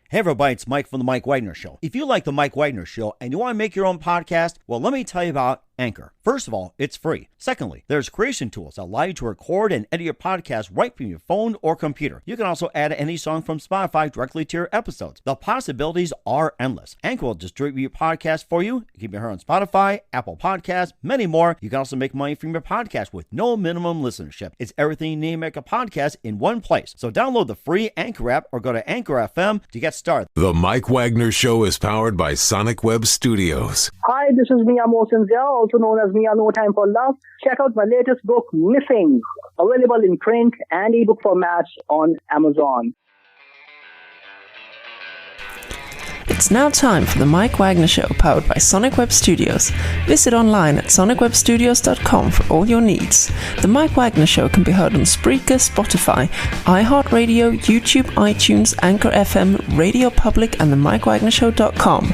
Hey everybody, it's Mike from The Mike Wagner Show. If you like The Mike Wagner Show and you want to make your own podcast, well, let me tell you about Anchor. First of all, it's free. Secondly, there's creation tools that allow you to record and edit your podcast right from your phone or computer. You can also add any song from Spotify directly to your episodes. The possibilities are endless. Anchor will distribute your podcast for you. You can be heard on Spotify, Apple Podcasts, many more. You can also make money from your podcast with no minimum listenership. It's everything you need to make a podcast in one place. So download the free Anchor app or go to Anchor FM to get started. The Mike Wagner Show is powered by Sonic Web Studios. Hi, this is Mia Mosensia, also known as Mia No Time for Love. Check out my latest book, Missing, available in print and ebook formats on Amazon. It's now time for the Mike Wagner Show, powered by Sonic Web Studios. Visit online at sonicwebstudios.com for all your needs. The Mike Wagner Show can be heard on Spreaker, Spotify, iHeartRadio, YouTube, iTunes, Anchor FM, Radio Public, and the MikeWagnerShow.com.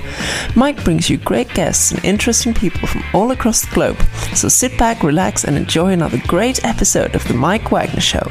Mike brings you great guests and interesting people from all across the globe. So sit back, relax, and enjoy another great episode of the Mike Wagner Show.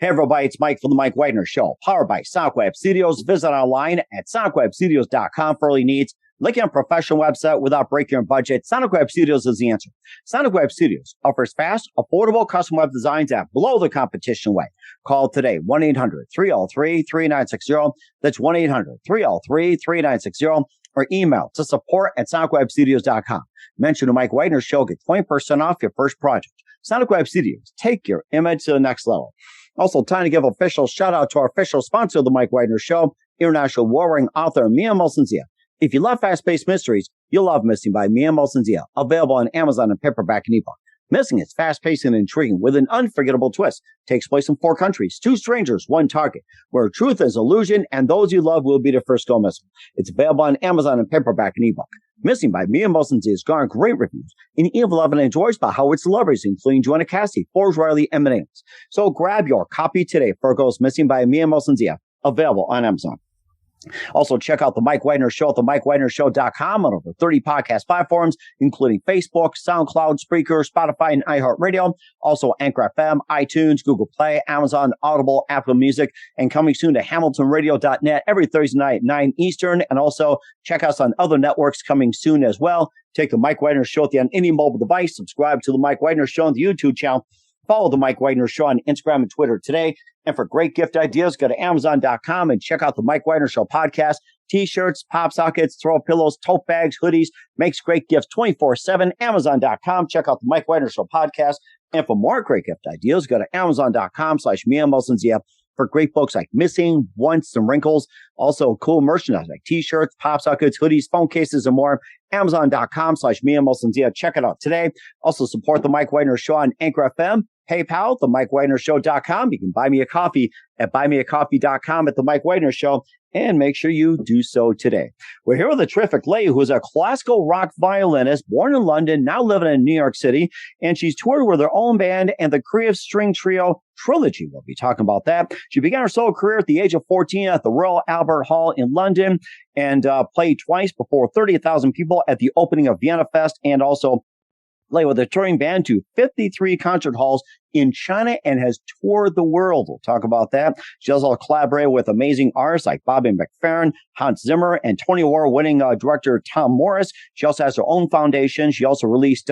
Hey everybody, it's Mike from The Mike Wagner Show, powered by Sonic Web Studios. Visit online at sonicwebstudios.com for all your needs. Looking at a professional website without breaking your budget, Sonic Web Studios is the answer. Sonic Web Studios offers fast, affordable custom web designs that blow the competition away. Call today, 1-800-303-3960. That's 1-800-303-3960. Or email to support@sonicwebstudios.com. Mention the Mike Wagner Show, get 20% off your first project. Sonic Web Studios, take your image to the next level. Also, time to give official shout out to our official sponsor of the Mike Wagner Show, international warring author Mia Mosensia. If you love fast-paced mysteries, you'll love Missing by Mia Mosensia, available on Amazon in paperback and ebook. Missing is fast-paced and intriguing with an unforgettable twist. Takes place in 4 countries, 2 strangers, 1 target, where truth is illusion and those you love will be the first to go missing. It's available on Amazon in paperback and ebook. Missing by Mia Mosensia has garnered great reviews and even loved and enjoyed by Howard celebrities, including Joanna Cassidy, Forbes Riley, and Eminence. So grab your copy today for Ghost Missing by Mia Mosensia, available on Amazon. Also, check out the Mike Wagner Show at themikewagnershow.com on over 30 podcast platforms, including Facebook, SoundCloud, Spreaker, Spotify, and iHeartRadio. Also, Anchor FM, iTunes, Google Play, Amazon, Audible, Apple Music, and coming soon to HamiltonRadio.net every Thursday night at 9 Eastern. And also, check us on other networks coming soon as well. Take the Mike Wagner Show on any mobile device. Subscribe to the Mike Wagner Show on the YouTube channel. Follow the Mike Wagner Show on Instagram and Twitter today. And for great gift ideas, go to Amazon.com and check out the Mike Wagner Show podcast. T-shirts, pop sockets, throw pillows, tote bags, hoodies. Makes great gifts 24/7. Amazon.com. Check out the Mike Wagner Show podcast. And for more great gift ideas, go to Amazon.com/Mia Mosensia for great books like Missing, Once, and Wrinkles. Also cool merchandise like T-shirts, pop sockets, hoodies, phone cases, and more. Amazon.com/Mia Mosensia. Check it out today. Also support the Mike Wagner Show on Anchor FM. PayPal, themikewagnershow.com. You can buy me a coffee at buymeacoffee.com at the Mike Wagner Show, and make sure you do so today. We're here with a terrific lady who is a classical rock violinist, born in London, now living in New York City, and she's toured with her own band and the creative string trio Trilogy. We'll be talking about that. She began her solo career at the age of 14 at the Royal Albert Hall in London and played twice before 30,000 people at the opening of Vienna Fest, and also played with a touring band to 53 concert halls in China and has toured the world. We'll talk about that. She also collaborated with amazing artists like Bobby McFerrin, Hans Zimmer, and Tony Award-winning director Tom Morris. She also has her own foundation. She also released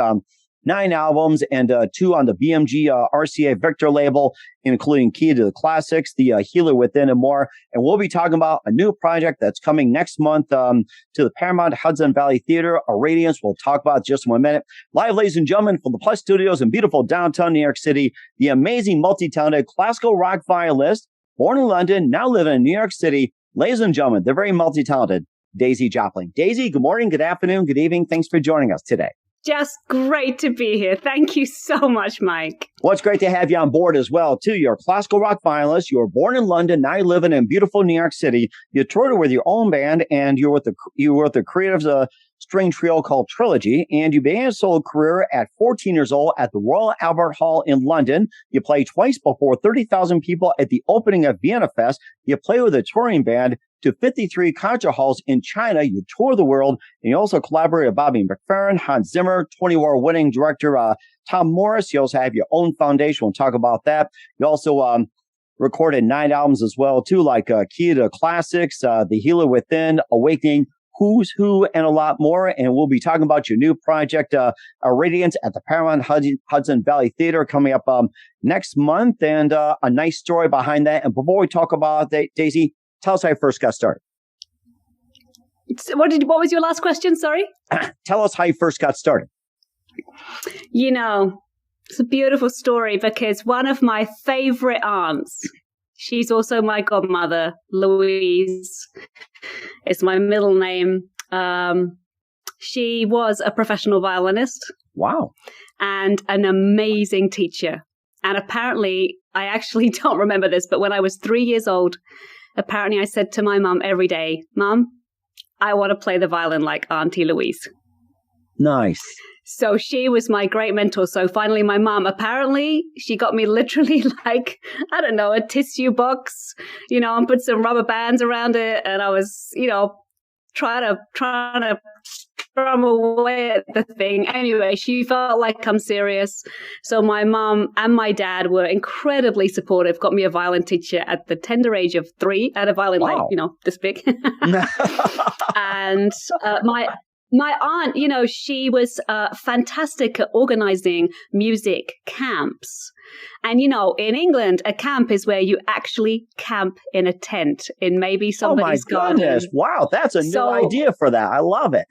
9 albums and 2 on the BMG RCA Victor label, including Key to the Classics, The Healer Within, and more. And we'll be talking about a new project that's coming next month to the Paramount Hudson Valley Theater, Irradiance. We'll talk about it just in 1 minute. Live, ladies and gentlemen, from the Plus Studios in beautiful downtown New York City, the amazing multi-talented classical rock violinist, born in London, now living in New York City. Ladies and gentlemen, they're very multi-talented, Daisy Jopling. Daisy, good morning, good afternoon, good evening. Thanks for joining us today. Just great to be here. Thank you so much, Mike. Well, it's great to have you on board as well, too. You're a classical rock violinist. You were born in London. Now you're living in beautiful New York City. You toured with your own band, and you were with the creative string trio called Trilogy, and you began a solo career at 14 years old at the Royal Albert Hall in London. You played twice before 30,000 people at the opening of Vienna Fest. You played with a touring band to 53 concert halls in China. You tour the world, and you also collaborated with Bobby McFerrin, Hans Zimmer, 20 award-winning director Tom Morris. You also have your own foundation. We'll talk about that. You also recorded 9 albums as well, too, like Key to Classics, The Healer Within, Awakening, Who's Who, and a lot more. And we'll be talking about your new project, Irradiance, at the Paramount Hudson Valley Theater coming up next month, and a nice story behind that. And before we talk about that, Daisy, tell us how you first got started. What was your last question? Sorry? Tell us how you first got started. You know, it's a beautiful story because one of my favorite aunts, she's also my godmother, Louise, is my middle name. She was a professional violinist. Wow. And an amazing teacher. And apparently, I actually don't remember this, but when I was 3 years old, apparently I said to my mum every day, Mum, I want to play the violin like Auntie Louise. Nice. So she was my great mentor. So finally, my mom, apparently, she got me literally like, I don't know, a tissue box, you know, and put some rubber bands around it. And I was, you know, trying to drum away at the thing. Anyway, she felt like I'm serious. So my mom and my dad were incredibly supportive, got me a violin teacher at the tender age of 3. I had a violin, like, you know, this big. And my aunt, you know, she was fantastic at organizing music camps. And, you know, in England, a camp is where you actually camp in a tent in maybe somebody's garden. Oh, my goodness. Wow, that's a new idea for that. I love it.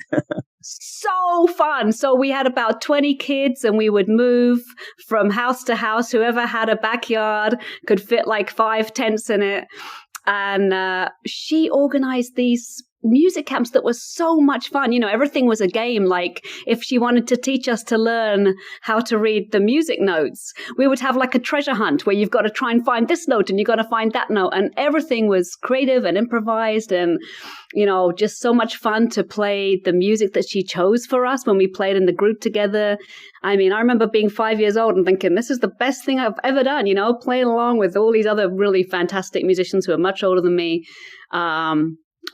So fun. So we had about 20 kids and we would move from house to house. Whoever had a backyard could fit like 5 tents in it. And she organized these music camps that was so much fun. You know, everything was a game. Like if she wanted to teach us to learn how to read the music notes, we would have like a treasure hunt where you've got to try and find this note and you've got to find that note. And everything was creative and improvised and, you know, just so much fun to play the music that she chose for us when we played in the group together. I mean, I remember being 5 years old and thinking, this is the best thing I've ever done, you know, playing along with all these other really fantastic musicians who are much older than me.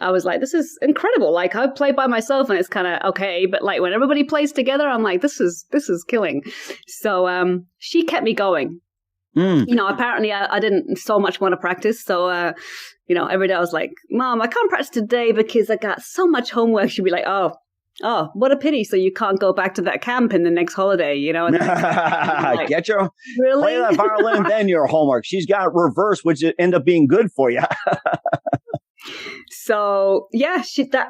I was like, this is incredible. Like I play by myself and it's kind of okay. But like when everybody plays together, I'm like, this is killing. So she kept me going. You know, apparently I didn't so much want to practice. So, you know, every day I was like, Mom, I can't practice today because I got so much homework. She'd be like, oh, what a pity. So you can't go back to that camp in the next holiday, you know? And like, get your, play that violin, then your homework. She's got reverse, which end up being good for you. So yeah,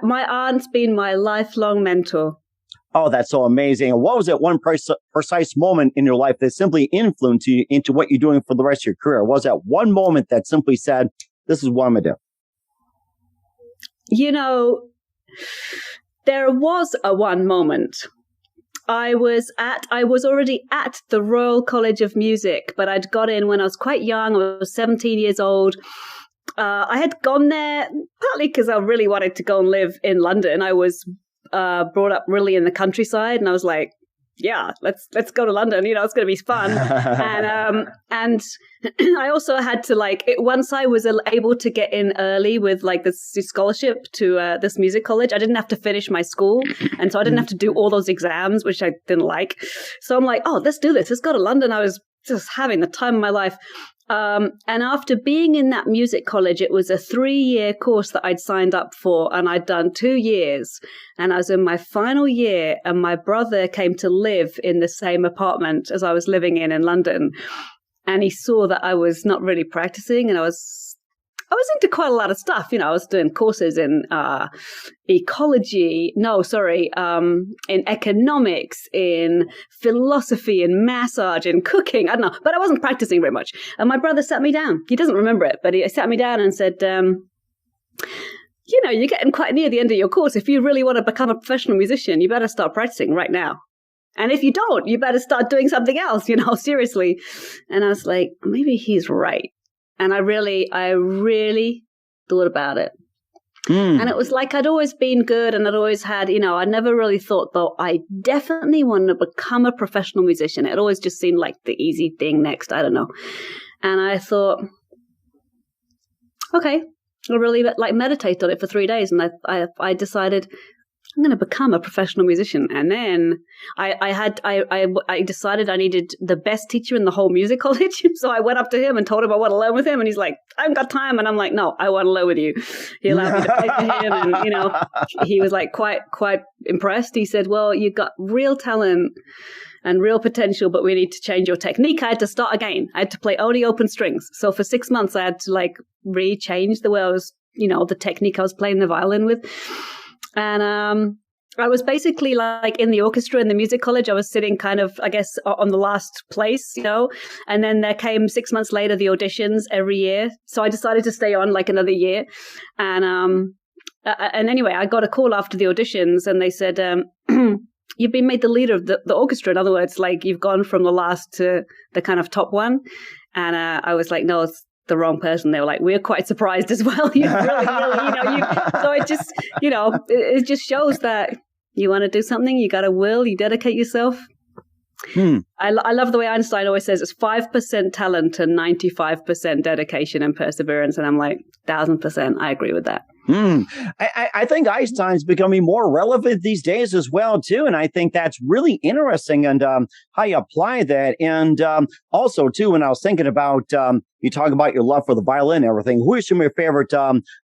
my aunt's been my lifelong mentor. Oh, that's so amazing. And what was that one precise moment in your life that simply influenced you into what you're doing for the rest of your career? Was that one moment that simply said, this is what I'm going to do? You know, there was a one moment. I was already at the Royal College of Music, but I'd got in when I was quite young. I was 17 years old. I had gone there partly because I really wanted to go and live in London. I was brought up really in the countryside, and I was like, yeah, let's go to London. You know, it's going to be fun. And I also had to once I was able to get in early with like this scholarship to this music college, I didn't have to finish my school. And so I didn't have to do all those exams, which I didn't like. So I'm like, oh, let's do this. Let's go to London. I was just having the time of my life. And after being in that music college, it was a 3-year course that I'd signed up for, and I'd done 2 years. And I was in my final year, and my brother came to live in the same apartment as I was living in London. And he saw that I was not really practicing, and I was into quite a lot of stuff. You know, I was doing courses in in economics, in philosophy, in massage, in cooking. I don't know, but I wasn't practicing very much. And my brother sat me down. He doesn't remember it, but he sat me down and said, you know, you're getting quite near the end of your course. If you really want to become a professional musician, you better start practicing right now. And if you don't, you better start doing something else, you know, seriously. And I was like, maybe he's right. And I really thought about it. And it was like I'd always been good, and I'd always had, you know, I never really thought, though, I definitely want to become a professional musician. It always just seemed like the easy thing next. I don't know. And I thought, okay, I'll really meditate on it for 3 days. And I decided, I'm going to become a professional musician. And then I decided I needed the best teacher in the whole music college. So I went up to him and told him I want to learn with him. And he's like, I haven't got time. And I'm like, no, I want to learn with you. He allowed me to play for him. And, you know, he was like quite impressed. He said, well, you've got real talent and real potential, but we need to change your technique. I had to start again. I had to play only open strings. So for 6 months, I had to like re-change the way I was, you know, the technique I was playing the violin with. And I was basically like in the orchestra in the music college. I was sitting kind of, I guess, on the last place, you know, and then there came 6 months later the auditions every year. So I decided to stay on like another year. And anyway, I got a call after the auditions and they said, you've been made the leader of the orchestra. In other words, like you've gone from the last to the kind of top one. And I was like, no, it's the wrong person. They were like, we're quite surprised as well. You really, so it just, you know, it just shows that you want to do something, you got a will, you dedicate yourself. I love the way Einstein always says it's 5% talent and 95% dedication and perseverance. And I'm like, 1,000%. I agree with that. I think Einstein's becoming more relevant these days as well, too. And I think that's really interesting and how you apply that. And also, too, when I was thinking about you talk about your love for the violin and everything, who are some of your favorite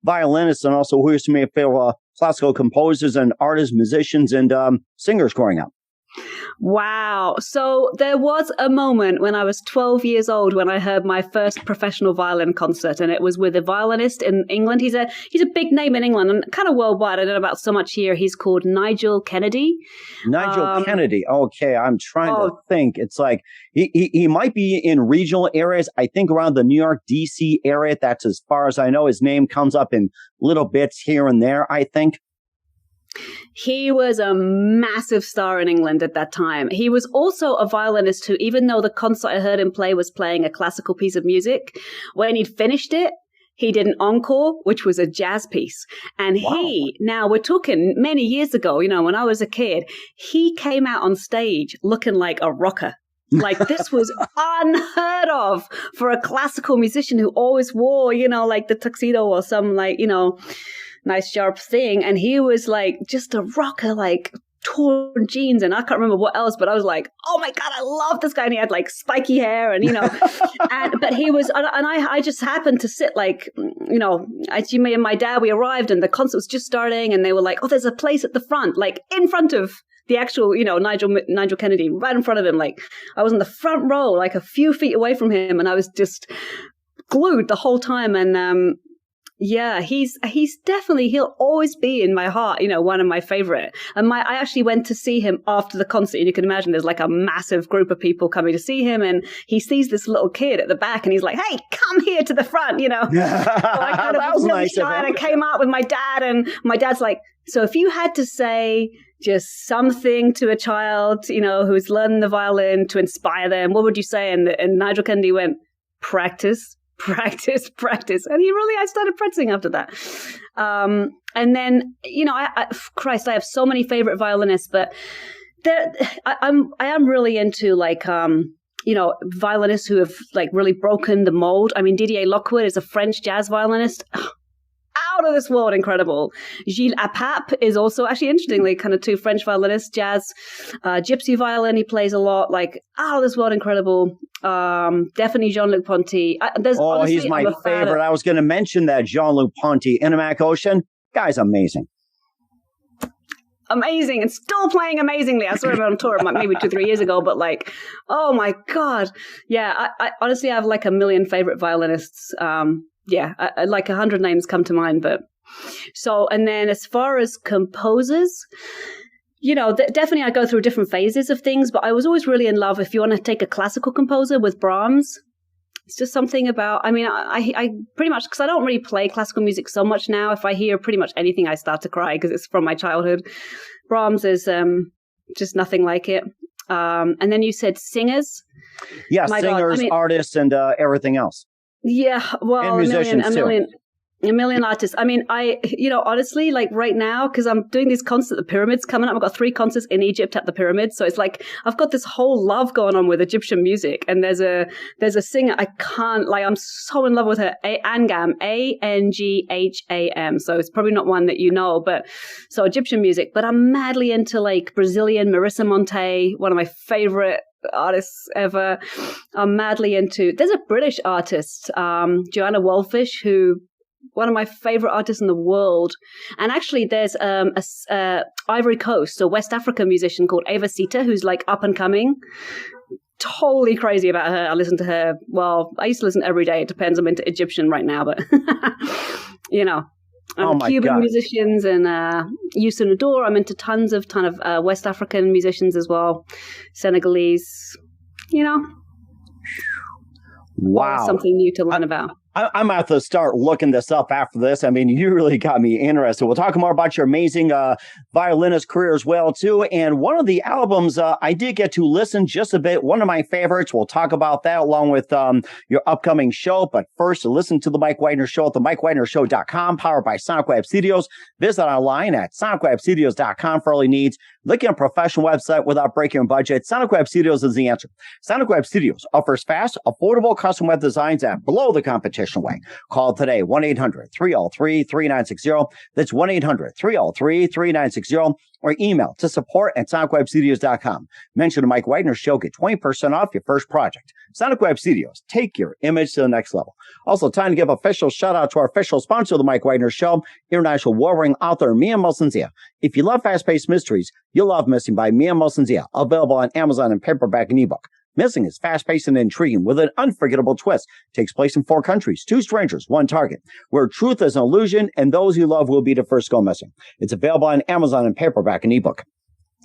violinists and also who are some of your favorite classical composers and artists, musicians and singers growing up? Wow. So there was a moment when I was 12 years old when I heard my first professional violin concert, and it was with a violinist in England. He's a big name in England and kind of worldwide. I don't know about so much here. He's called Nigel Kennedy. Nigel Kennedy. Okay, I'm trying to think. It's like he might be in regional areas. I think around the New York, D.C. area. That's as far as I know. His name comes up in little bits here and there, I think. He was a massive star in England at that time. He was also a violinist who, even though the concert I heard him play was playing a classical piece of music, when he'd finished it, he did an encore, which was a jazz piece. And now we're talking many years ago, you know, when I was a kid, he came out on stage looking like a rocker. Like this was unheard of for a classical musician who always wore, you know, like the tuxedo or some like, you know, nice sharp thing. And he was like just a rocker, like torn jeans and I can't remember what else, but I was like, oh my God, I love this guy. And he had like spiky hair and, you know, but he was, and I just happened to sit like, you know, me and my dad, we arrived and the concert was just starting and they were like, oh, there's a place at the front, like in front of the actual, you know, Nigel Kennedy, right in front of him. Like I was in the front row, like a few feet away from him. And I was just glued the whole time. And, yeah, he's definitely, he'll always be in my heart, you know, one of my favorite. And I actually went to see him after the concert, and you can imagine there's like a massive group of people coming to see him, and he sees this little kid at the back, and he's like, hey, come here to the front, you know. So I kind of was really shy, and I came out with my dad, and my dad's like, so if you had to say just something to a child, you know, who's learning the violin to inspire them, what would you say? And Nigel Kennedy went, practice. And I started practicing after that. And then, you know, I have so many favorite violinists, but I am really into like, you know, violinists who have like really broken the mold. I mean, Didier Lockwood is a French jazz violinist. Out of this world, incredible. Gilles Apap is also actually interestingly kind of two French violinists, jazz, gypsy violin. He plays a lot, like out of this world, incredible. Definitely Jean-Luc Ponty. He's my favorite. I was going to mention that Jean-Luc Ponty, Intimac Ocean. Guy's amazing. Amazing, and still playing amazingly. I saw him on tour maybe 2-3 years ago, but like, oh my God. Yeah, I honestly have like a million favorite violinists. Like 100 names come to mind, but so, and then as far as composers, you know, definitely I go through different phases of things, but I was always really in love, if you want to take a classical composer, with Brahms. It's just something about, I mean, I pretty much, because I don't really play classical music so much now, if I hear pretty much anything, I start to cry because it's from my childhood. Brahms is just nothing like it. And then you said singers. Yeah, singers, artists, and everything else. Yeah, well, and musicians too. A million artists. I mean, honestly, like right now, because I'm doing these concerts at the pyramids coming up. I've got 3 concerts in Egypt at the pyramids. So it's like I've got this whole love going on with Egyptian music. And there's a singer I'm so in love with her, Angam, Angham. So it's probably not one that you know, but so Egyptian music. But I'm madly into like Brazilian Marissa Monte, one of my favorite artists ever. I'm madly into. There's a British artist, Joanna Wolfish, who. One of my favorite artists in the world. And actually there's Ivory Coast, a West African musician called Ava Sita, who's like up and coming. Totally crazy about her. I listen to her. Well, I used to listen every day. It depends. I'm into Egyptian right now, but Cuban musicians and Youssou N'Dour. I'm into tons of West African musicians as well. Senegalese, Wow. Something new to learn about. I'm going to have to start looking this up after this. I mean, you really got me interested. We'll talk more about your amazing violinist career as well, too. And one of the albums I did get to listen just a bit, one of my favorites. We'll talk about that along with your upcoming show. But first, listen to The Mike Wagner Show at themikewagnershow.com, powered by Sonic Web Studios. Visit online at sonicwebstudios.com for all your needs. Looking at a professional website without breaking your budget? Sonic Web Studios is the answer. Sonic Web Studios offers fast, affordable custom web designs that blow the competition away. Call today, 1-800-303-3960. That's 1-800-303-3960. Or email to support@sonicwebstudios.com. Mention the Mike Wagner Show. Get 20% off your first project. Sonic Web Studios. Take your image to the next level. Also, time to give official shout out to our official sponsor of the Mike Wagner Show, international warring author Mia Mosensia. If you love fast-paced mysteries, you'll love Missing by Mia Mosensia. Available on Amazon in paperback and ebook. Missing is fast-paced and intriguing with an unforgettable twist. Takes place in 4 countries, 2 strangers, 1 target, where truth is an illusion and those you love will be the first to go missing. It's available on Amazon in paperback and ebook.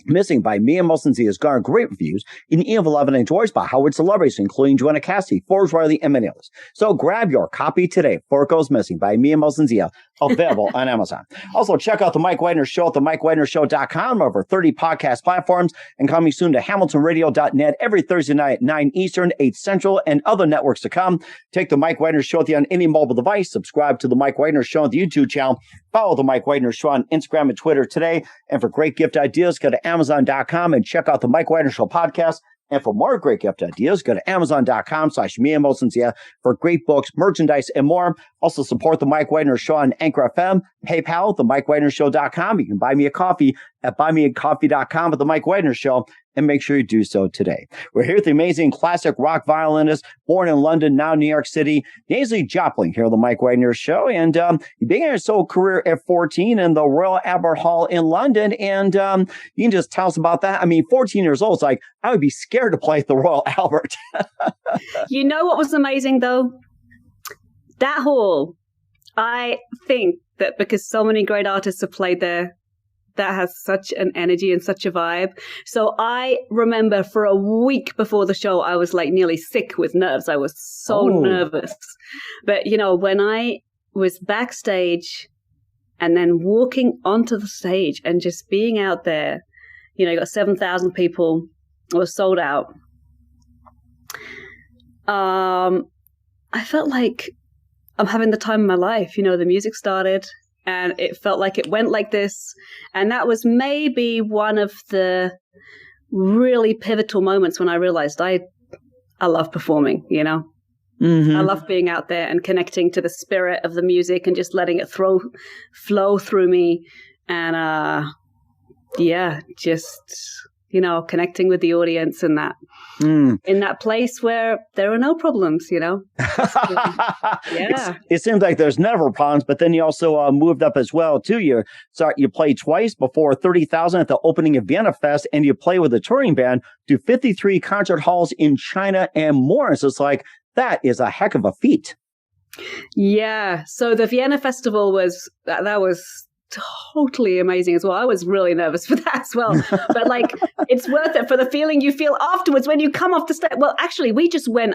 Missing by Mia Mosensia has garnered great reviews in E11 and enjoys by Howard celebrities, including Joanna Cassidy, Forbes Riley, and many others. So grab your copy today before it goes missing by Mia Mosensia, available on Amazon. Also, check out The Mike Wagner Show at themikewagnershow.com, over 30 podcast platforms, and coming soon to hamiltonradio.net every Thursday night at 9 Eastern, 8 Central, and other networks to come. Take The Mike Wagner Show with you on any mobile device. Subscribe to The Mike Wagner Show on the YouTube channel. Follow The Mike Wagner Show on Instagram and Twitter today. And for great gift ideas, go to Amazon.com and check out the Mike Wagner Show podcast. And for more great gift ideas, go to Amazon.com/Mia Mosensia for great books, merchandise, and more. Also support the Mike Wagner Show on Anchor FM, PayPal, themikewagnershow.com. You can buy me a coffee at buymeacoffee.com with the Mike Wagner Show, and make sure you do so today. We're here with the amazing classic rock violinist, born in London, now New York City, Daisy Jopling, here on the Mike Wagner Show. And you began your solo career at 14 in the Royal Albert Hall in London. And you can just tell us about that. I mean, 14 years old, it's like, I would be scared to play at the Royal Albert. You know what was amazing, though? That hall, I think that because so many great artists have played there, that has such an energy and such a vibe. So I remember for a week before the show, I was like nearly sick with nerves. I was so nervous. But, when I was backstage and then walking onto the stage and just being out there, you got 7,000 people. It was sold out. I felt like I'm having the time of my life. The music started. And it felt like it went like this. And that was maybe one of the really pivotal moments when I realized I love performing, Mm-hmm. I love being out there and connecting to the spirit of the music and just letting it flow through me. And connecting with the audience and that. In that place where there are no problems, Yeah. It seems like there's never problems, but then you also moved up as well, too. You played twice before 30,000 at the opening of Vienna Fest, and you play with a touring band to 53 concert halls in China and more. So it's like, that is a heck of a feat. Yeah. So the Vienna Festival was totally amazing as well. I was really nervous for that as well. But it's worth it for the feeling you feel afterwards when you come off the stage. Well, actually,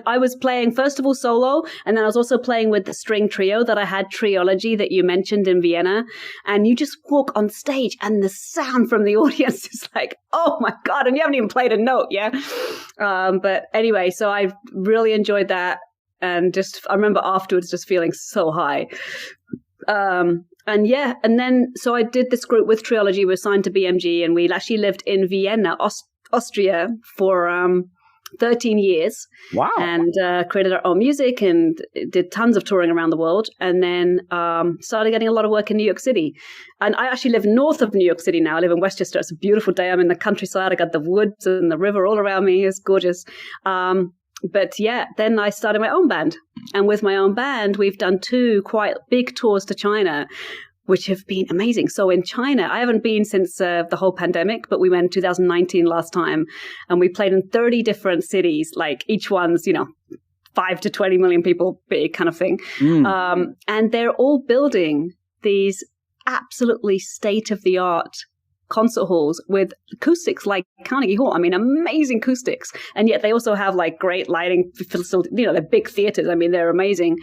I was playing first of all solo, and then I was also playing with the string trio that I had, Triology, that you mentioned in Vienna. And you just walk on stage and the sound from the audience is like, oh my God, and you haven't even played a note, yeah? But anyway, so I really enjoyed that. And I remember afterwards just feeling so high. And then so I did this group with Trilogy. We were signed to BMG, and we actually lived in Vienna, Austria for 13 years. Wow. And created our own music and did tons of touring around the world. And then started getting a lot of work in New York City. And I actually live north of New York City now. I live in Westchester. It's a beautiful day. I'm in the countryside. I got the woods and the river all around me. It's gorgeous. But yeah, then I started my own band. And with my own band, we've done 2 quite big tours to China, which have been amazing. So in China, I haven't been since the whole pandemic, but we went in 2019 last time. And we played in 30 different cities, like each one's, 5 to 20 million people big kind of thing. And they're all building these absolutely state-of-the-art concert halls with acoustics like Carnegie Hall. I mean, amazing acoustics. And yet they also have like great lighting facilities. They're big theaters. I mean, they're amazing.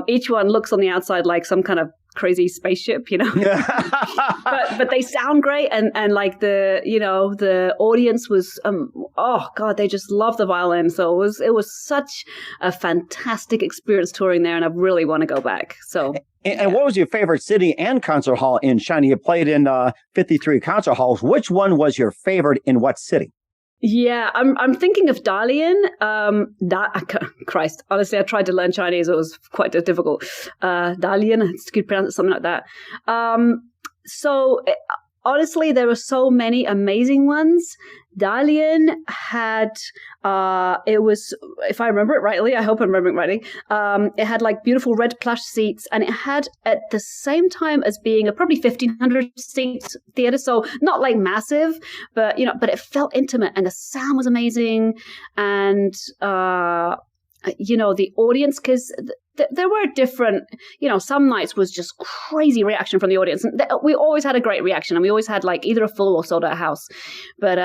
Each one looks on the outside like some kind of crazy spaceship, but they sound great. And like the audience was, oh God, they just love the violin. So it was such a fantastic experience touring there. And I really want to go back. So. And what was your favorite city and concert hall in China? You played in 53 concert halls. Which one was your favorite in what city? Yeah, I'm thinking of Dalian. Christ, honestly, I tried to learn Chinese. It was quite difficult. Dalian, you could pronounce it something like that. Honestly, there were so many amazing ones. Dalian had, it was, if I remember it rightly, I hope I'm remembering it rightly, it had like beautiful red plush seats, and it had at the same time as being a probably 1,500 seat theater. So not like massive, but, but it felt intimate, and the sound was amazing. And, the audience, because there were different, some nights was just crazy reaction from the audience. And we always had a great reaction, and we always had like either a full or sold out house. But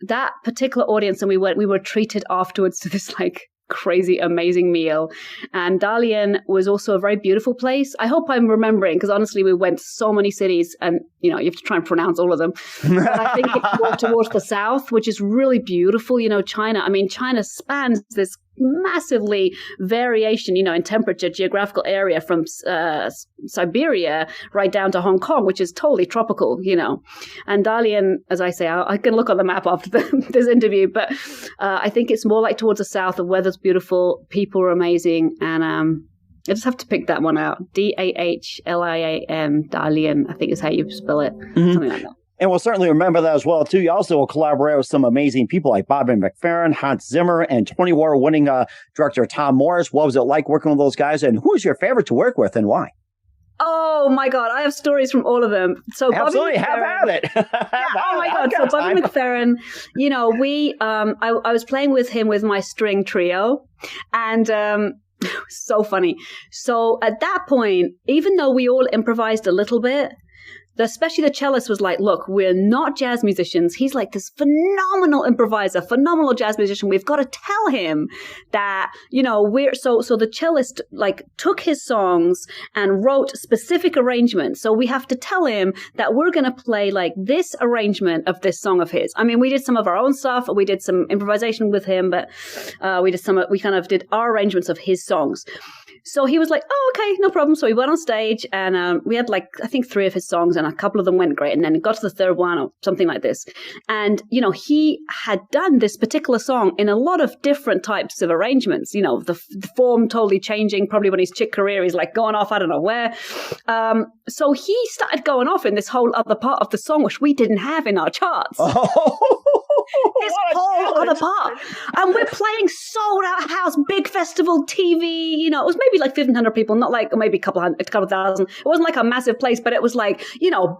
that particular audience, and we were treated afterwards to this like crazy, amazing meal. And Dalian was also a very beautiful place. I hope I'm remembering, because honestly, we went so many cities, and you have to try and pronounce all of them. But I think it's more towards the south, which is really beautiful. China. I mean, China spans this massively variation, in temperature, geographical area from Siberia right down to Hong Kong, which is totally tropical, And Dalian, as I say, I can look on the map after this interview, but I think it's more like towards the south. The weather's beautiful, people are amazing, and I just have to pick that one out. Dahlian, Dalian, I think is how you spell it, something like that. And we'll certainly remember that as well, too. You also will collaborate with some amazing people like Bobby McFerrin, Hans Zimmer, and 20 award-winning director Tom Morris. What was it like working with those guys? And who is your favorite to work with, and why? Oh, my God. I have stories from all of them. So absolutely, have at it. Oh, my God. So Bobby McFerrin, I was playing with him with my string trio, and so funny. So at that point, even though we all improvised a little bit, especially the cellist was like, look, we're not jazz musicians. He's like this phenomenal improviser, phenomenal jazz musician. We've got to tell him that, we're so the cellist like took his songs and wrote specific arrangements. So we have to tell him that we're going to play like this arrangement of this song of his. I mean, we did some of our own stuff. We did some improvisation with him, but we kind of did our arrangements of his songs. So he was like, oh, okay, no problem. So we went on stage, and we had like, I think 3 of his songs, and a couple of them went great. And then it got to the third one or something like this. And, he had done this particular song in a lot of different types of arrangements, the form totally changing. Probably when his Chick Corea, he's like going off, I don't know where. So he started going off in this whole other part of the song, which we didn't have in our charts. This whole other part. And we're playing sold out house, big festival TV, it was maybe like 1,500 people, not like maybe a couple thousand. It wasn't like a massive place, but it was like,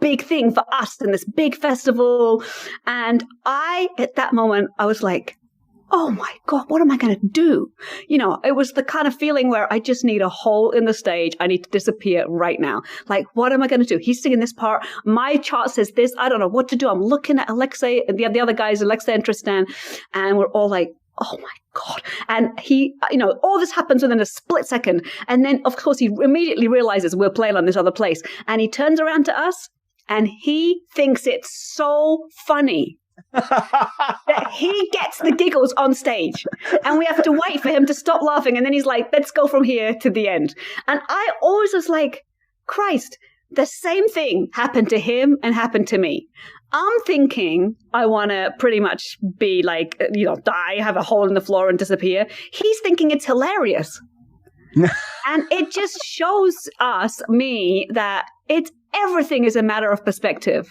big thing for us in this big festival. And at that moment, I was like, oh my God, what am I going to do? It was the kind of feeling where I just need a hole in the stage. I need to disappear right now. Like, what am I going to do? He's singing this part. My chart says this. I don't know what to do. I'm looking at Alexei and the other guys, Alexei and Tristan, and we're all like, oh my God. And he, all this happens within a split second. And then, of course, he immediately realizes we're playing on this other place. And he turns around to us, and he thinks it's so funny that he gets the giggles on stage, and we have to wait for him to stop laughing. And then he's like, let's go from here to the end. And I always was like, Christ, the same thing happened to him and happened to me. I'm thinking I want to pretty much be like, die, have a hole in the floor and disappear. He's thinking it's hilarious. And it just shows me, that everything is a matter of perspective.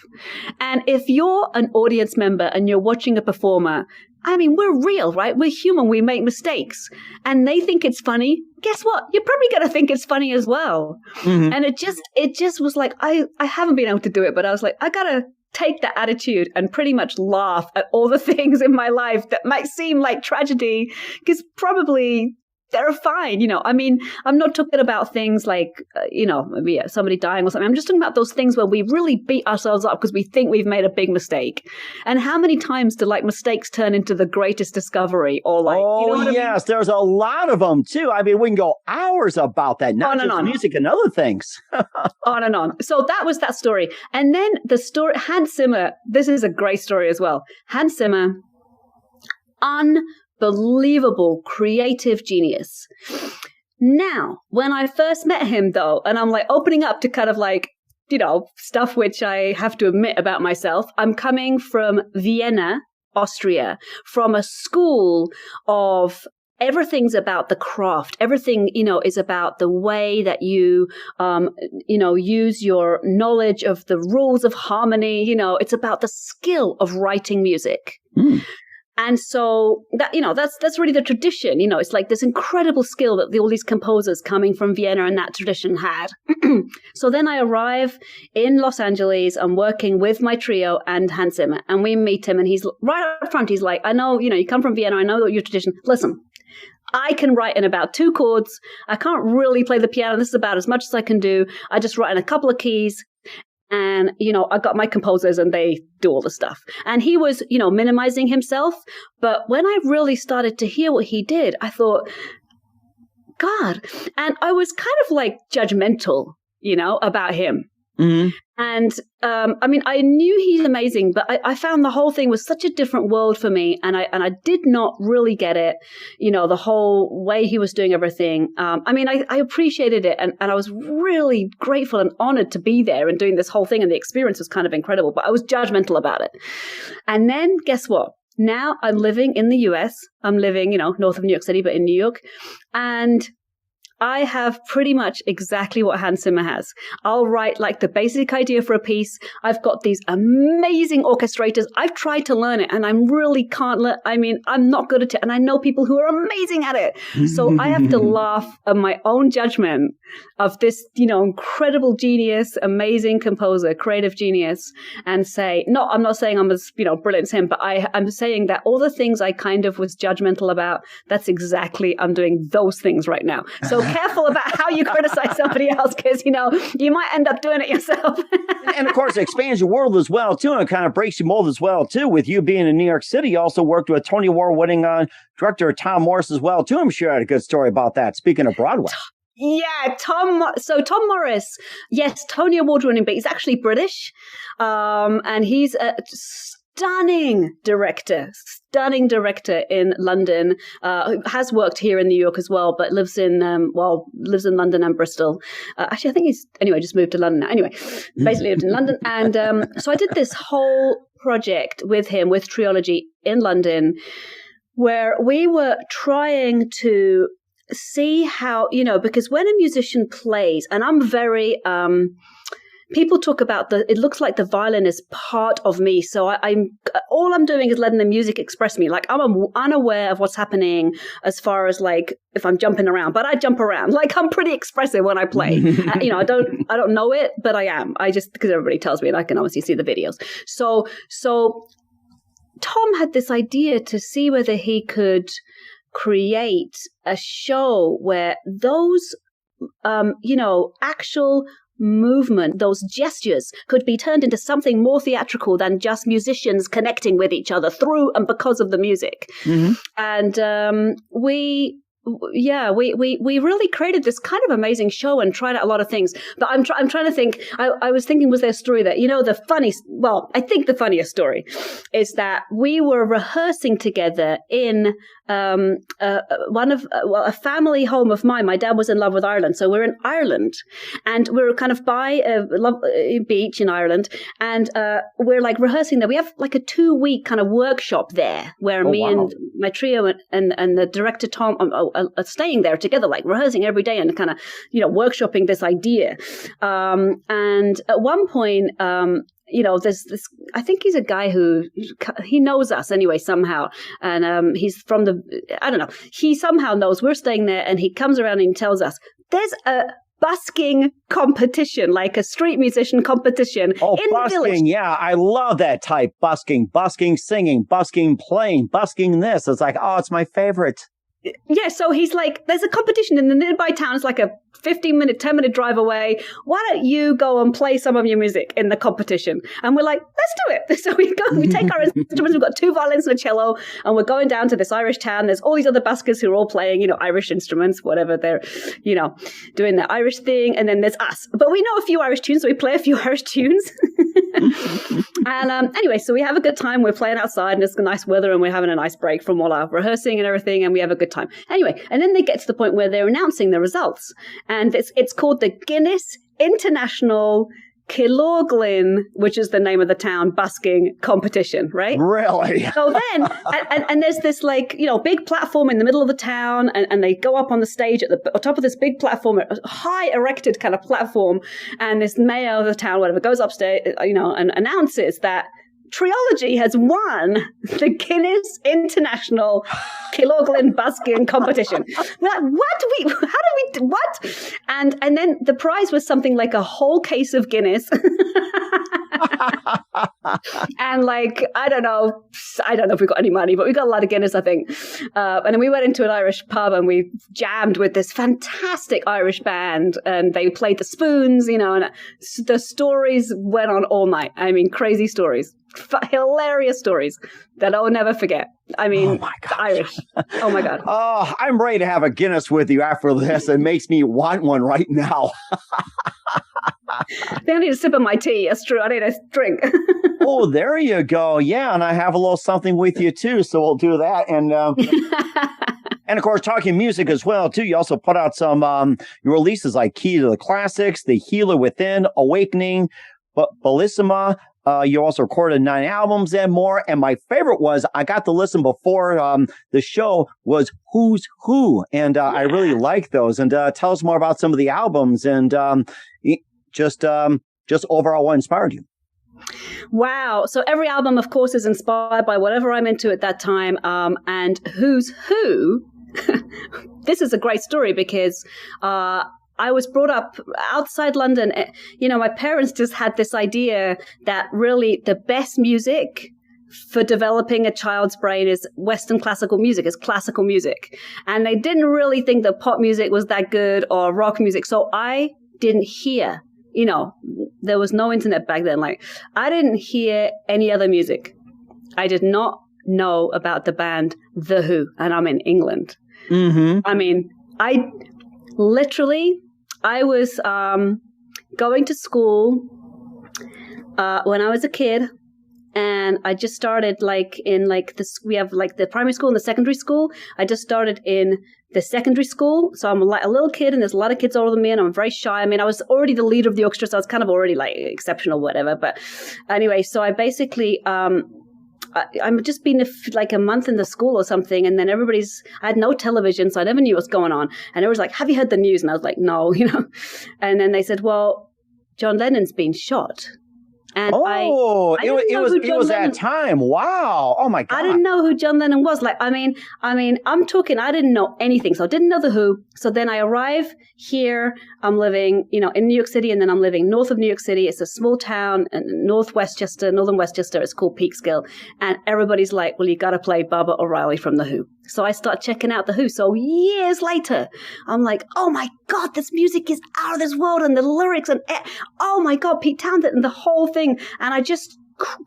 And if you're an audience member and you're watching a performer, I mean, we're real, right? We're human. We make mistakes. And they think it's funny. Guess what? You're probably going to think it's funny as well. Mm-hmm. And it just was like, I haven't been able to do it, but I was like, I got to take that attitude and pretty much laugh at all the things in my life that might seem like tragedy, because probably they're fine. I mean, I'm not talking about things like, maybe somebody dying or something. I'm just talking about those things where we really beat ourselves up because we think we've made a big mistake. And how many times do mistakes turn into the greatest discovery? Or yes, there's a lot of them too. I mean, we can go hours about that, not just music and other things. On and on. So that was that story. And then the story, Hans Zimmer, this is a great story as well. Hans Zimmer, unbelievable creative genius. Now, when I first met him though, and I'm like opening up to kind of like, stuff which I have to admit about myself, I'm coming from Vienna, Austria, from a school of everything's about the craft. Everything, is about the way that you, use your knowledge of the rules of harmony. It's about the skill of writing music. Mm. And so that, that's really the tradition. It's like this incredible skill that all these composers coming from Vienna and that tradition had. So then I arrive in Los Angeles. I'm working with my trio and Hans Zimmer, and we meet him, and he's right up front. He's like, I know, you come from Vienna. I know your tradition. Listen, I can write in about 2 chords. I can't really play the piano. This is about as much as I can do. I just write in a couple of keys. And, I got my composers and they do all the stuff. And he was, minimizing himself. But when I really started to hear what he did, I thought, God. And I was kind of like judgmental, about him. Mm-hmm. And, I knew he's amazing, but I found the whole thing was such a different world for me. And I did not really get it, the whole way he was doing everything. I appreciated it. And I was really grateful and honored to be there and doing this whole thing. And the experience was kind of incredible, but I was judgmental about it. And then guess what? Now I'm living in the US. I'm living, north of New York City, but in New York. And I have pretty much exactly what Hans Zimmer has. I'll write like the basic idea for a piece. I've got these amazing orchestrators. I've tried to learn it and I really can't learn. I'm not good at it. And I know people who are amazing at it. So I have to laugh at my own judgment of this, incredible genius, amazing composer, creative genius, and say, no, I'm not saying I'm as, brilliant as him, but I'm saying that all the things I kind of was judgmental about, that's exactly, I'm doing those things right now. So careful about how you criticize somebody else, because, you might end up doing it yourself. And of course, it expands your world as well, too, and it kind of breaks your mold as well, too. With you being in New York City, you also worked with Tony Award-winning director Tom Morris as well, too. I'm sure you had a good story about that, speaking of Broadway. Yeah, Tom Morris, yes, Tony Award-winning, but he's actually British, and he's a stunning director in London, who has worked here in New York as well, but lives in London and Bristol. Actually, I think he's just moved to London now. Anyway, basically lived in London, and so I did this whole project with him, with Triology in London, where we were trying to see how, because when a musician plays, and I'm very, people talk about it looks like the violin is part of me. So all I'm doing is letting the music express me. Like I'm unaware of what's happening as far as like, if I'm jumping around, but I jump around. Like I'm pretty expressive when I play. I don't know it, but I am. Because everybody tells me, and I can obviously see the videos. So Tom had this idea to see whether he could create a show where those, actual movement, those gestures could be turned into something more theatrical than just musicians connecting with each other through and because of the music. Mm-hmm. And we we really created this kind of amazing show and tried out a lot of things. But I'm trying to think. I was thinking, was there a story that, I think the funniest story is that we were rehearsing together in a family home of mine. My dad was in love with Ireland, so we're in Ireland, and we're kind of by a beach in Ireland, and we're like rehearsing there. We have like a 2-week kind of workshop there where and my trio and the director Tom are staying there together, like rehearsing every day and kind of workshopping this idea. And at one point, there's this, I think he's a guy he knows us anyway somehow. And he's from I don't know. He somehow knows we're staying there, and he comes around and tells us there's a busking competition, like a street musician competition in busking, the village. Yeah, I love that type. Busking, singing, busking, playing, busking this. It's like, it's my favorite. Yeah, so he's like, there's a competition in the nearby town. It's like a 10-minute drive away. Why don't you go and play some of your music in the competition? And we're like, let's do it. So we take our instruments. We've got 2 violins and a cello, and we're going down to this Irish town. There's all these other buskers who are all playing, Irish instruments, whatever they're, doing the Irish thing. And then there's us. But we know a few Irish tunes, so we play a few Irish tunes. And anyway, so we have a good time. We're playing outside, and it's nice weather, and we're having a nice break from all our rehearsing and everything, and we have a good time. Anyway, and then they get to the point where they're announcing the results. And it's called the Guinness International Kilorglin, which is the name of the town, busking competition, right? Really? So then, and there's this big platform in the middle of the town, and they go up on the stage at the top of this big platform, a high erected kind of platform, and this mayor of the town, whatever, goes upstairs, and announces that Triology has won the Guinness International Kilorglin busking competition. We're like, what? And then the prize was something like a whole case of Guinness. And I don't know if we got any money, but we got a lot of Guinness, I think. And then we went into an Irish pub and we jammed with this fantastic Irish band, and they played the Spoons, and the stories went on all night. I mean, crazy stories. Hilarious stories that I'll never forget. I mean, Irish. Oh my God. Oh, I'm ready to have a Guinness with you after this. It makes me want one right now. I think I need a sip of my tea. That's true. I need a drink. Oh, there you go. Yeah, and I have a little something with you too, so we'll do that. And and of course, talking music as well too. You also put out some your releases like Key to the Classics, The Healer Within, Awakening, Bellissima. You also recorded 9 albums and more. And my favorite was, I got to listen before the show, was Who's Who. And I really like those. And tell us more about some of the albums and just overall what inspired you. Wow. So every album, of course, is inspired by whatever I'm into at that time. And Who's Who, this is a great story because I was brought up outside London. My parents just had this idea that really the best music for developing a child's brain is Western classical music, is classical music. And they didn't really think that pop music was that good or rock music. So I didn't hear, there was no internet back then. I didn't hear any other music. I did not know about the band The Who, and I'm in England. Mm-hmm. I mean, I was going to school when I was a kid, and I just started we have the primary school and the secondary school. I just started in the secondary school, so I'm a little kid, and there's a lot of kids older than me, and I'm very shy. I mean, I was already the leader of the orchestra, so I was kind of already exceptional, whatever. But anyway, so I basically I'm just been a month in the school or something, and then I had no television, so I never knew what was going on. And it was like, have you heard the news? And I was like, no, And then they said, well, John Lennon's been shot. And it was that time. Wow. Oh my God. I didn't know who John Lennon was. I'm talking, I didn't know anything. So I didn't know the Who. So then I arrive here. I'm living, in New York City, and then I'm living north of New York City. It's a small town, northern Westchester. It's called Peekskill. And everybody's like, well, you got to play Baba O'Reilly from the Who. So I start checking out the Who. So years later, I'm like, oh my God, this music is out of this world, and the lyrics, and oh my God, Pete Townsend and the whole thing. And I just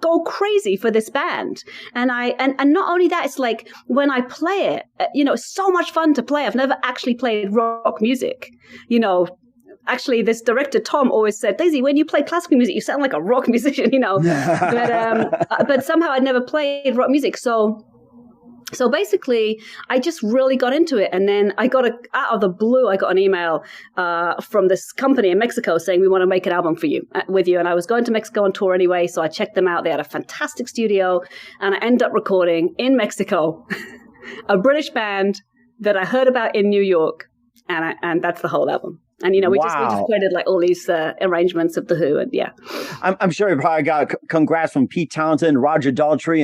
go crazy for this band. And not only that, it's like when I play it, it's so much fun to play. I've never actually played rock music, Actually, this director, Tom, always said, Daisy, when you play classical music, you sound like a rock musician, but somehow I'd never played rock music. So basically, I just really got into it. And then out of the blue, I got an email from this company in Mexico saying, we want to make an album with you. And I was going to Mexico on tour anyway, so I checked them out. They had a fantastic studio. And I ended up recording in Mexico a British band that I heard about in New York. And that's the whole album. And, we just created like all these arrangements of The Who. And yeah. I'm sure you probably got congrats from Pete Townsend, Roger Daltrey,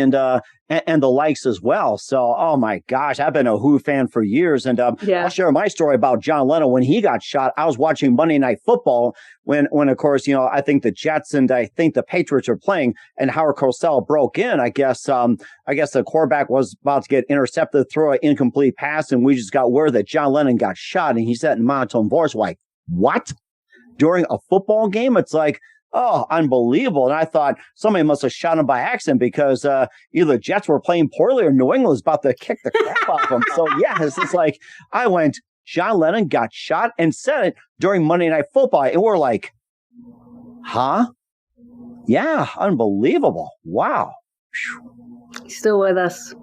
and the likes as well. So, oh my gosh, I've been a Who fan for years. And I'll share my story about John Lennon. When he got shot, I was watching Monday Night Football when of course, I think the Jets and I think the Patriots were playing, and Howard Cosell broke in. I guess the quarterback was about to get intercepted, throw an incomplete pass, and we just got word that John Lennon got shot. And he said in monotone voice, like, what? During a football game? It's like, oh, unbelievable. And I thought somebody must have shot him by accident because either the Jets were playing poorly or New England was about to kick the crap out of them. So, yeah, it's like I went, John Lennon got shot, and said it during Monday Night Football. And we're like, huh? Yeah, unbelievable. Wow. He's still with us.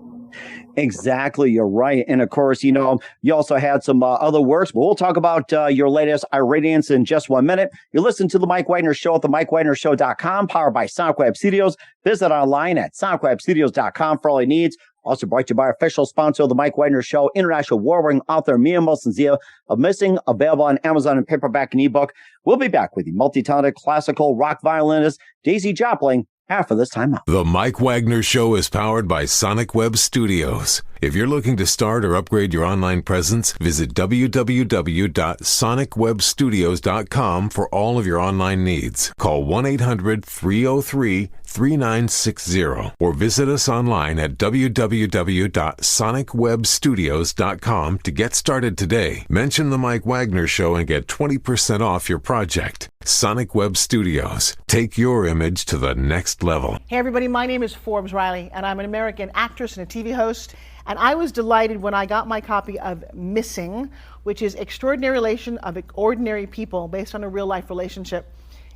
Exactly. You're right. And of course, you also had some other works, but we'll talk about your latest Irradiance in just 1 minute. You listen to The Mike Wagner Show at themikewagnershow.com, powered by Sonic Web Studios. Visit online at sonicwebstudios.com for all your needs. Also brought to you by our official sponsor of The Mike Wagner Show, international award-winning author Mia Molson-Zia of Missing, available on Amazon in paperback and ebook. We'll be back with the multi-talented classical rock violinist Daisy Jopling after this time out. The Mike Wagner Show is powered by Sonic Web Studios. If you're looking to start or upgrade your online presence, visit www.sonicwebstudios.com for all of your online needs. Call 1-800-303-3960 or visit us online at www.sonicwebstudios.com to get started today. Mention The Mike Wagner Show and get 20% off your project. Sonic Web Studios. Take your image to the next level. Hey everybody, my name is Forbes Riley, and I'm an American actress and a TV host. And I was delighted when I got my copy of Missing, which is Extraordinary Relation of Ordinary People based on a real life relationship.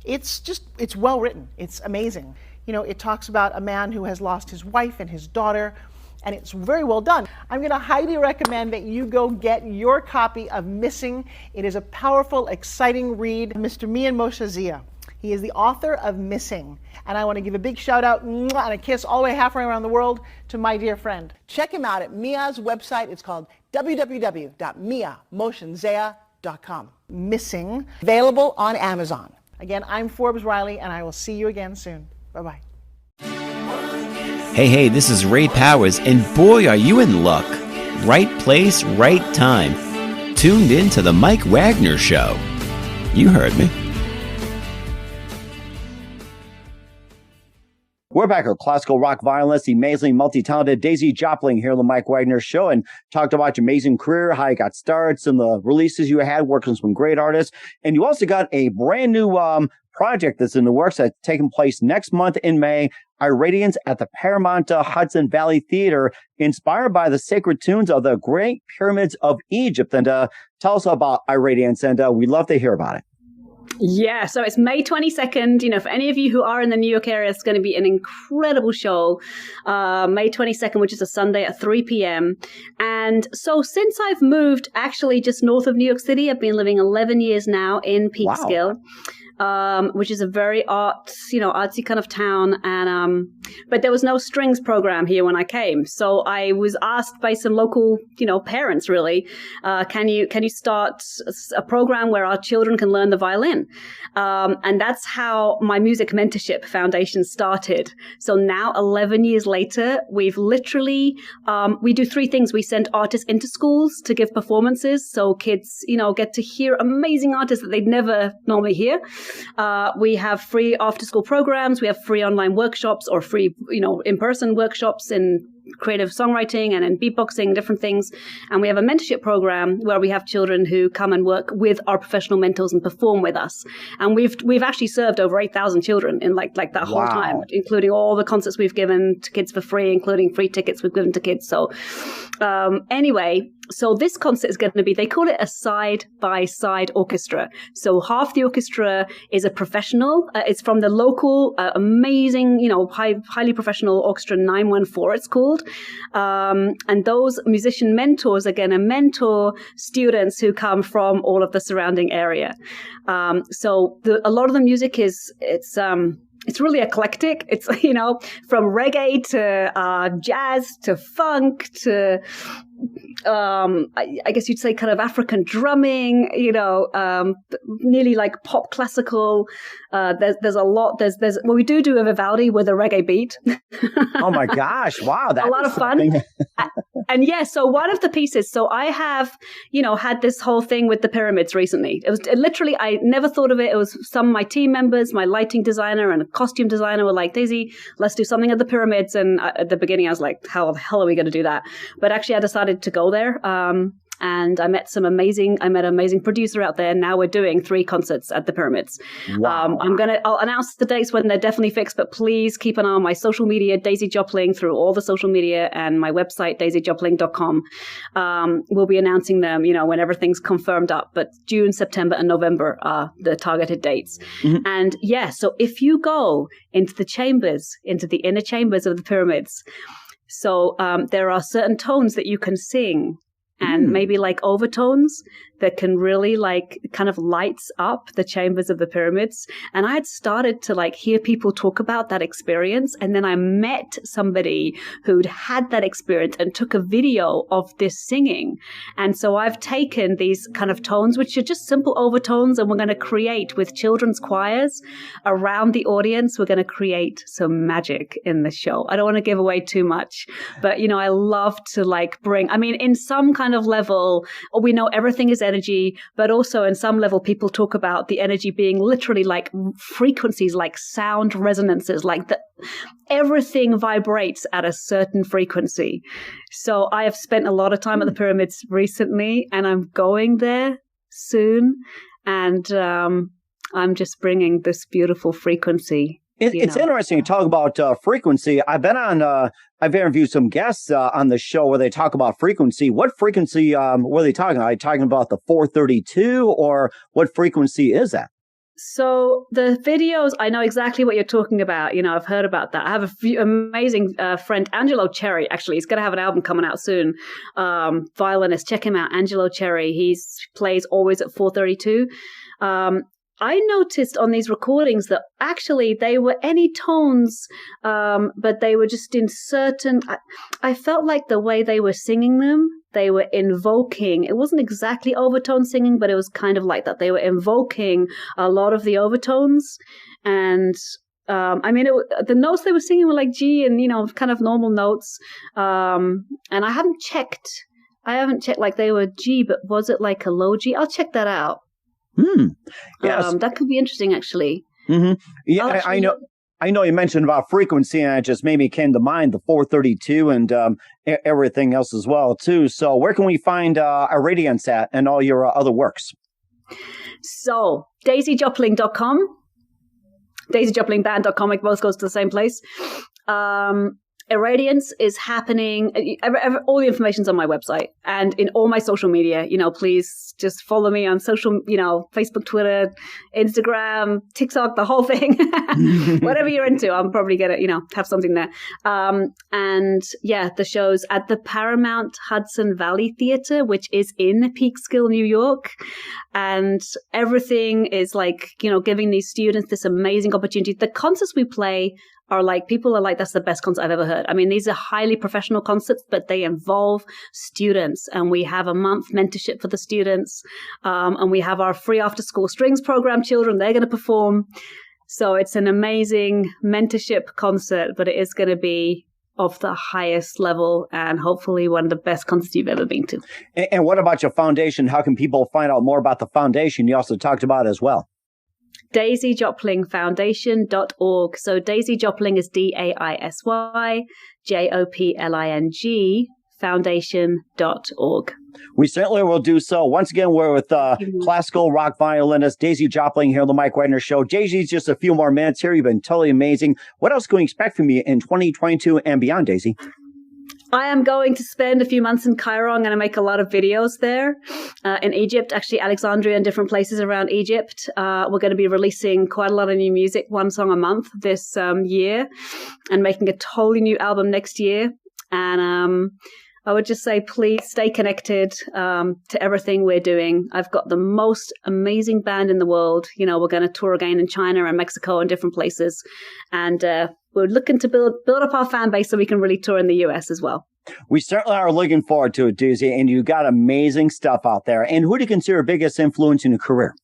It's well written. It's amazing. It talks about a man who has lost his wife and his daughter, and it's very well done. I'm going to highly recommend that you go get your copy of Missing. It is a powerful, exciting read. Mr. Mia Molson-Zia. He is the author of Missing. And I want to give a big shout out and a kiss all the way halfway around the world to my dear friend. Check him out at Mia's website. It's called www.miamotionzea.com. Missing, available on Amazon. Again, I'm Forbes Riley, and I will see you again soon. Bye-bye. Hey, this is Ray Powers, and boy, are you in luck. Right place, right time. Tuned in to The Mike Wagner Show. You heard me. We're back with classical rock violinist, the amazingly multi-talented Daisy Jopling here on The Mike Wagner Show, and talked about your amazing career, how you got started, some of the releases you had, working with some great artists. And you also got a brand new project that's in the works that's taking place next month in May, Irradiance at the Paramount Hudson Valley Theater, inspired by the sacred tunes of the Great Pyramids of Egypt. And tell us about Irradiance, and we'd love to hear about it. Yeah, so it's May 22nd. For any of you who are in the New York area, it's going to be an incredible show. May 22nd, which is a Sunday at 3 p.m. And so since I've moved actually just north of New York City, I've been living 11 years now in Peekskill. Wow. Which is a very artsy kind of town. And, but there was no strings program here when I came. So I was asked by some local, parents really, can you start a program where our children can learn the violin? And that's how my Music Mentorship Foundation started. So now 11 years later, we've literally, we do three things. We send artists into schools to give performances. So kids, get to hear amazing artists that they'd never normally hear. We have free after-school programs. We have free online workshops or free, in-person workshops in creative songwriting and in beatboxing, different things. And we have a mentorship program where we have children who come and work with our professional mentors and perform with us. And we've actually served over 8,000 children in like that whole time, including all the concerts we've given to kids for free, including free tickets we've given to kids. So anyway, so this concert is going to be, they call it a side-by-side orchestra. So half the orchestra is a professional. It's from the local, amazing, highly professional orchestra 914, it's called. And those musician mentors are going to mentor students who come from all of the surrounding area. So a lot of the music it's really eclectic. It's, from reggae to jazz to funk to, I guess you'd say kind of African drumming, nearly like pop classical. There's a lot. Well, we do a Vivaldi with a reggae beat. Oh my gosh. Wow. That's a lot of fun. And yeah, so one of the pieces, so I have, had this whole thing with the pyramids recently. It was literally, I never thought of it. It was some of my team members, my lighting designer and a costume designer were like, Daisy, let's do something at the pyramids. And at the beginning, I was like, how the hell are we going to do that? But actually, I decided to go there. And I met an amazing producer out there. Now we're doing 3 concerts at the pyramids. Wow. I'll announce the dates when they're definitely fixed, but please keep an eye on my social media, Daisy Jopling, through all the social media, and my website, daisyjopling.com. We'll be announcing them, when everything's confirmed up, but June, September, and November are the targeted dates. Mm-hmm. And yeah, so if you go into the inner chambers of the pyramids, so there are certain tones that you can sing, and maybe like overtones that can really like kind of lights up the chambers of the pyramids. And I had started to like hear people talk about that experience. And then I met somebody who'd had that experience and took a video of this singing. And so I've taken these kind of tones, which are just simple overtones, and we're going to create with children's choirs around the audience. We're going to create some magic in the show. I don't want to give away too much, but I love to like in some kind of level, we know everything is energy, but also in some level, people talk about the energy being literally like frequencies, like sound resonances, like everything vibrates at a certain frequency. So I have spent a lot of time at the pyramids recently, and I'm going there soon, and I'm just bringing this beautiful frequency. It's interesting to talk about frequency. I've interviewed some guests on the show where they talk about frequency. What frequency were they talking about? Are you talking about the 432, or what frequency is that? So the videos, I know exactly what you're talking about. I've heard about that. I have amazing friend, Angelo Cherry, actually. He's going to have an album coming out soon. Violinist, check him out, Angelo Cherry. He plays always at 432. I noticed on these recordings that actually they were any tones, but they were just in certain, I felt like the way they were singing them, they were invoking, it wasn't exactly overtone singing, but it was kind of like that. They were invoking a lot of the overtones. And the notes they were singing were like G and, kind of normal notes. And I haven't checked like they were G, but was it like a low G? I'll check that out. Yes. That could be interesting, actually. Mm-hmm. Yeah, I know you mentioned about frequency, and it just maybe came to mind the 432 and everything else as well, too. So where can we find Irradiance at and all your other works? So daisyjopling.com, daisyjoplingBand.com, it both goes to the same place. Irradiance is happening. All the information's on my website and in all my social media. Please just follow me on social, Facebook, Twitter, Instagram, TikTok, the whole thing. Whatever you're into, I'm probably going to, have something there. And yeah, the show's at the Paramount Hudson Valley Theater, which is in Peekskill, New York. And everything is like, giving these students this amazing opportunity. The concerts we play are like, people are like, that's the best concert I've ever heard. I mean, these are highly professional concerts, but they involve students. And we have a month mentorship for the students. And we have our free after school strings program children. They're going to perform. So it's an amazing mentorship concert, but it is going to be of the highest level and hopefully one of the best concerts you've ever been to. And what about your foundation? How can people find out more about the foundation you also talked about as well? Daisy Jopling Foundation.org. So Daisy Jopling is Daisy Jopling Foundation.org. We certainly will do so. Once again, we're with classical rock violinist Daisy Jopling here on the Mike Wagner Show. Daisy's just a few more minutes here. You've been totally amazing. What else can we expect from you in 2022 and beyond, Daisy? I am going to spend a few months in Cairo. I'm going to make a lot of videos there in Egypt, actually Alexandria and different places around Egypt. We're going to be releasing quite a lot of new music, one song a month this year, and making a totally new album next year. And I would just say, please stay connected to everything we're doing. I've got the most amazing band in the world. You know, we're going to tour again in China and Mexico and different places. And we're looking to build up our fan base so we can really tour in the US as well. We certainly are looking forward to it, Daisy. And you got amazing stuff out there. And who do you consider your biggest influence in your career?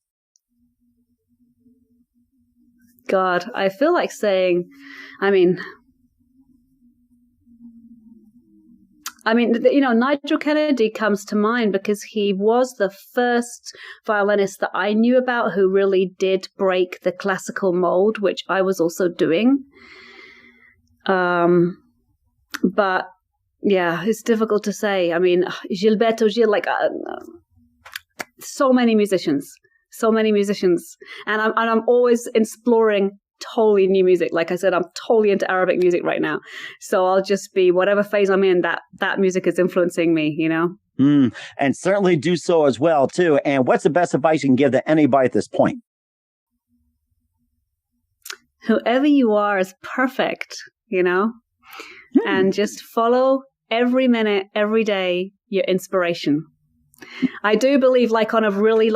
God, I feel like saying, you know, Nigel Kennedy comes to mind because he was the first violinist that I knew about who really did break the classical mold, which I was also doing. But yeah, it's difficult to say. I mean, Gilberto Gil, so many musicians, and I'm always exploring totally new music. Like I said, I'm totally into Arabic music right now. So I'll just be whatever phase I'm in, that music is influencing me, you know? And certainly do so as well, too. And what's the best advice you can give to anybody at this point? Whoever you are is perfect, you know? And just follow every minute, every day, your inspiration. I do believe on a really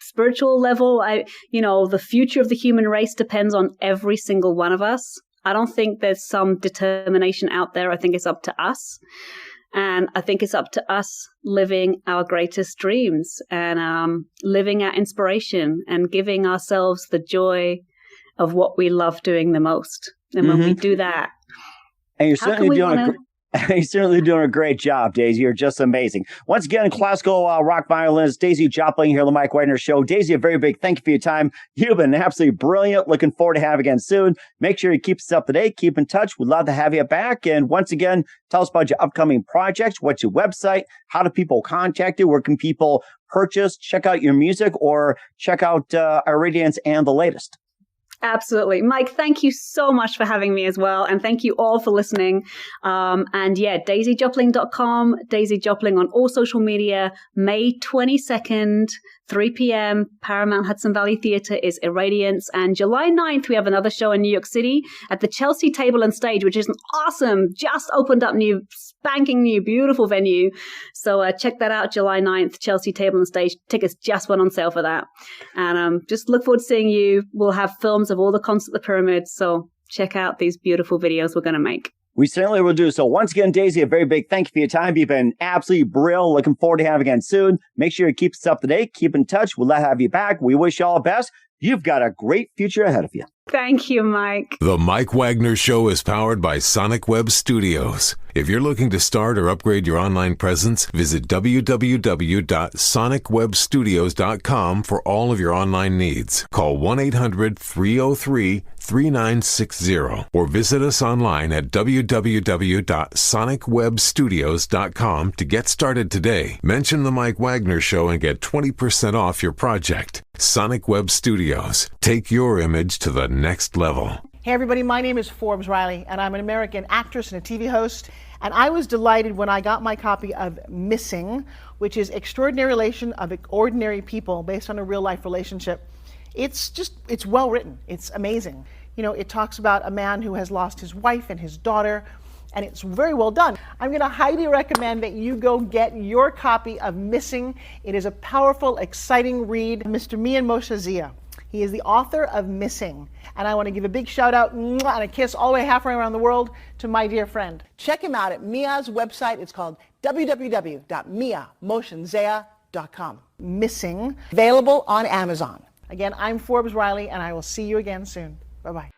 spiritual level, the future of the human race depends on every single one of us. I don't think there's some determination out there. I think it's up to us. And I think it's up to us living our greatest dreams and living our inspiration and giving ourselves the joy of what we love doing the most. And when we do that, and you're certainly doing a great job, Daisy. You're just amazing. Once again, classical rock violinist Daisy Jopling here on the Mike Wagner Show. Daisy, a very big thank you for your time. You've been absolutely brilliant. Looking forward to having you again soon. Make sure you keep us up to date. Keep in touch. We'd love to have you back. And once again, tell us about your upcoming projects. What's your website? How do people contact you? Where can people purchase, check out your music, or check out Irradiance and the latest? Absolutely. Mike, thank you so much for having me as well. And thank you all for listening. And yeah, DaisyJopling.com, Daisy Jopling on all social media. May 22nd, 3 p.m., Paramount Hudson Valley Theatre is Irradiance. And July 9th, we have another show in New York City at the Chelsea Table and Stage, which is an awesome, just opened up new, spanking new, beautiful venue. So check that out, July 9th, Chelsea Table and Stage. Tickets just went on sale for that. And just look forward to seeing you. We'll have films of all the concerts at the Pyramids. So check out these beautiful videos we're going to make. We certainly will do so. Once again, Daisy, a very big thank you for your time. You've been absolutely brilliant. Looking forward to having you again soon. Make sure you keep us up to date. Keep in touch. We'll have you back. We wish you all the best. You've got a great future ahead of you. Thank you, Mike. The Mike Wagner Show is powered by Sonic Web Studios. If you're looking to start or upgrade your online presence, visit www.sonicwebstudios.com for all of your online needs. Call 1-800-303-3960 or visit us online at www.sonicwebstudios.com to get started today. Mention the Mike Wagner Show and get 20% off your project. Sonic Web Studios. Take your image to the next level. Hey everybody, my name is Forbes Riley and I'm an American actress and a TV host, and I was delighted when I got my copy of Missing, which is Extraordinary Relation of Ordinary People based on a real life relationship. It's well written. It's amazing. You know, it talks about a man who has lost his wife and his daughter, and it's very well done. I'm going to highly recommend that you go get your copy of Missing. It is a powerful, exciting read. Mr. Mian Moshe Zia. He is the author of Missing. And I want to give a big shout out and a kiss all the way halfway around the world to my dear friend. Check him out at Mia's website. It's called www.miamoshenzea.com. Missing, available on Amazon. Again, I'm Forbes Riley, and I will see you again soon. Bye-bye.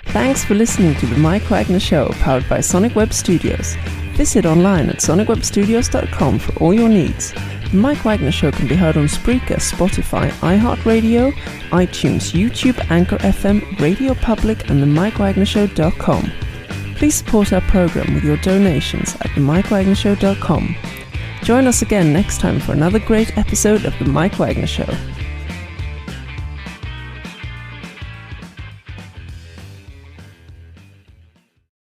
Thanks for listening to the Mike Wagner Show, powered by Sonic Web Studios. Visit online at sonicwebstudios.com for all your needs. The Mike Wagner Show can be heard on Spreaker, Spotify, iHeartRadio, iTunes, YouTube, Anchor FM, Radio Public, and themikewagnershow.com. Please support our program with your donations at themikewagnershow.com. Join us again next time for another great episode of The Mike Wagner Show.